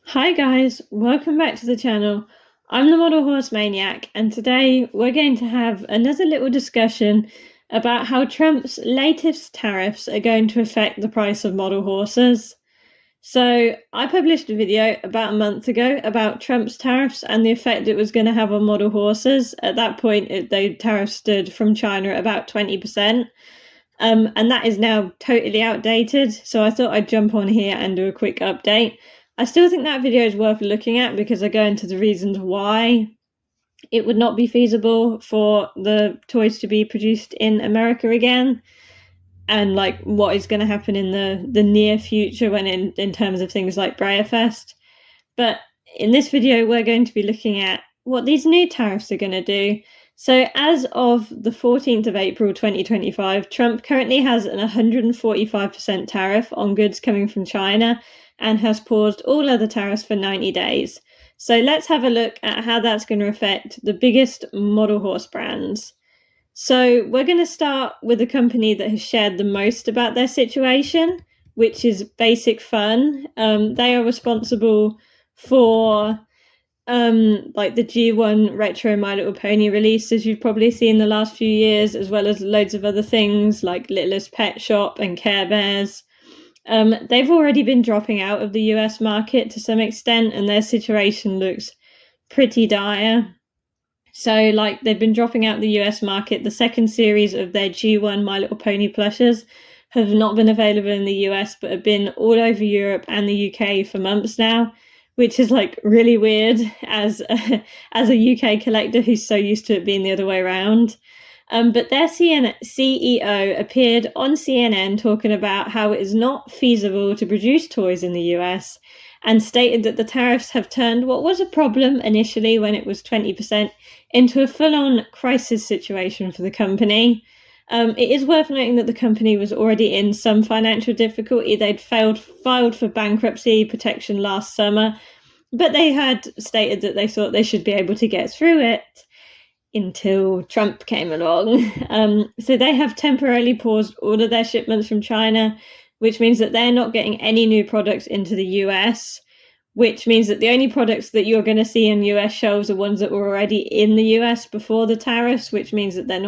Hi guys, welcome back to the channel. I'm the Model Horse Maniac, and today we're going to have another little discussion about how Trump's latest tariffs are going to affect the price of model horses. So, I published a video about a month ago about Trump's tariffs and the effect it was going to have on model horses. At that point, the tariffs stood from China at about 20%. And that is now totally outdated. So I thought I'd jump on here and do a quick update. I still think that video is worth looking at because I go into the reasons why it would not be feasible for the toys to be produced in America again, and like what is going to happen in the near future when in terms of things like Breyerfest. But in this video, we're going to be looking at what these new tariffs are going to do. So as of the 14th of April 2025, Trump currently has an 145% tariff on goods coming from China and has paused all other tariffs for 90 days. So let's have a look at how that's going to affect the biggest model horse brands. So we're going to start with a company that has shared the most about their situation, which is Basic Fun. They are responsible for like the G1 retro My Little Pony releases you've probably seen the last few years, as well as loads of other things like Littlest Pet Shop and Care Bears. They've already been dropping out of the US market to some extent, and their situation looks pretty dire. So, like, they've been dropping out the US market. The second series of their G1 My Little Pony plushes have not been available in the US, but have been all over Europe and the UK for months now, which is like really weird as a UK collector who's so used to it being the other way around. But their CEO appeared on CNN talking about how it is not feasible to produce toys in the US, and stated that the tariffs have turned what was a problem initially when it was 20% into a full-on crisis situation for the company. It is worth noting that the company was already in some financial difficulty. They'd filed for bankruptcy protection last summer, but they had stated that they thought they should be able to get through it until Trump came along. So they have temporarily paused all of their shipments from China, which means that they're not getting any new products into the US, which means that the only products that you're going to see in US shelves are ones that were already in the US before the tariffs, which means that they're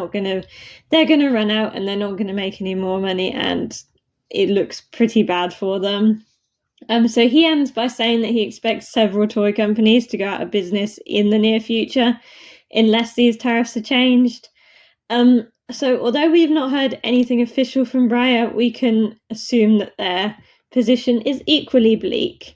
going to run out and they're not going to make any more money, and it looks pretty bad for them. So he ends by saying that he expects several toy companies to go out of business in the near future unless these tariffs are changed. So although we've not heard anything official from Breyer, we can assume that their position is equally bleak.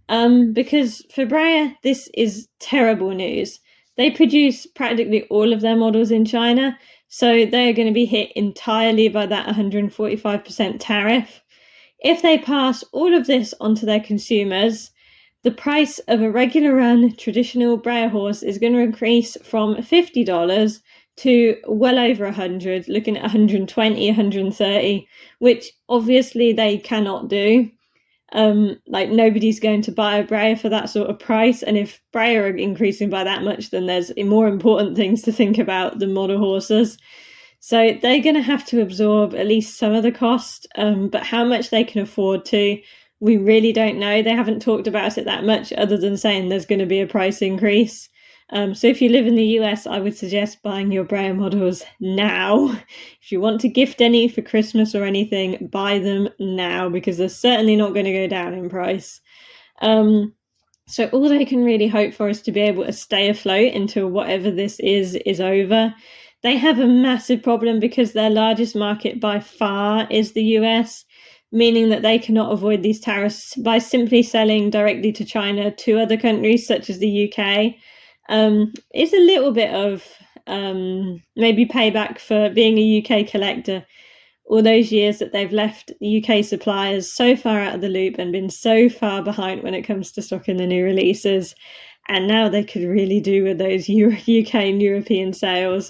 Because for Breyer, this is terrible news. They produce practically all of their models in China, so they're going to be hit entirely by that 145% tariff. If they pass all of this onto their consumers, the price of a regular run traditional Breyer horse is going to increase from $50 to well over 100, looking at 120, 130, which obviously they cannot do. Like, nobody's going to buy a Breyer for that sort of price, and if Breyer are increasing by that much, then there's more important things to think about than model horses. So they're going to have to absorb at least some of the cost, but how much they can afford to, we really don't know. They haven't talked about it that much, other than saying there's going to be a price increase. So if you live in the US, I would suggest buying your Breyer models now. If you want to gift any for Christmas or anything, buy them now, because they're certainly not going to go down in price. So all they can really hope for is to be able to stay afloat until whatever this is over. They have a massive problem because their largest market by far is the US, meaning that they cannot avoid these tariffs by simply selling directly to China to other countries such as the UK. It's a little bit of maybe payback for being a UK collector. All those years that they've left the UK suppliers so far out of the loop and been so far behind when it comes to stocking the new releases, and now they could really do with those UK and European sales.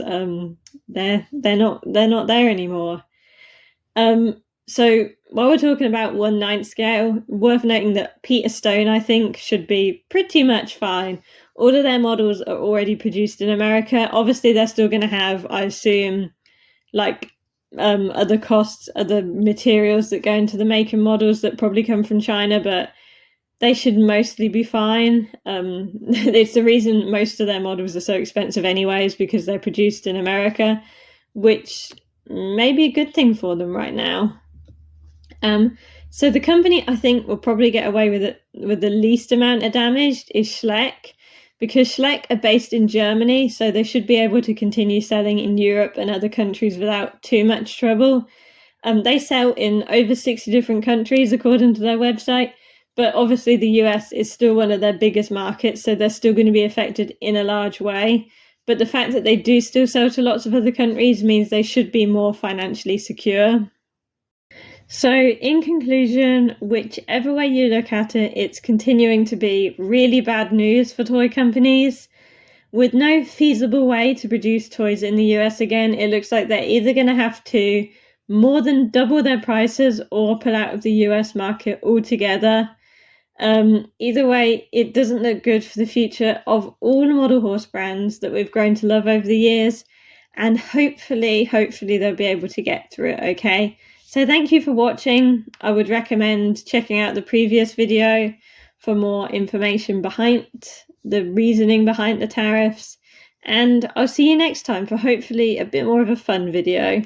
They're not there anymore. So while we're talking about 1/9 scale, worth noting that Peter Stone, I think, should be pretty much fine. All of their models are already produced in America. Obviously, they're still going to have, I assume, like other costs, other materials that go into the making models that probably come from China, but they should mostly be fine. It's the reason most of their models are so expensive anyways, because they're produced in America, which may be a good thing for them right now. So the company I think will probably get away with it with the least amount of damage is Schleck, because Schleck are based in Germany, so they should be able to continue selling in Europe and other countries without too much trouble. They sell in over 60 different countries according to their website, but obviously the US is still one of their biggest markets, so they're still going to be affected in a large way. But the fact that they do still sell to lots of other countries means they should be more financially secure. So, in conclusion, whichever way you look at it, it's continuing to be really bad news for toy companies. With no feasible way to produce toys in the US again, it looks like they're either going to have to more than double their prices or pull out of the US market altogether. Either way, it doesn't look good for the future of all model horse brands that we've grown to love over the years. And hopefully they'll be able to get through it okay. So thank you for watching. I would recommend checking out the previous video for more information behind the reasoning behind the tariffs. And I'll see you next time for hopefully a bit more of a fun video.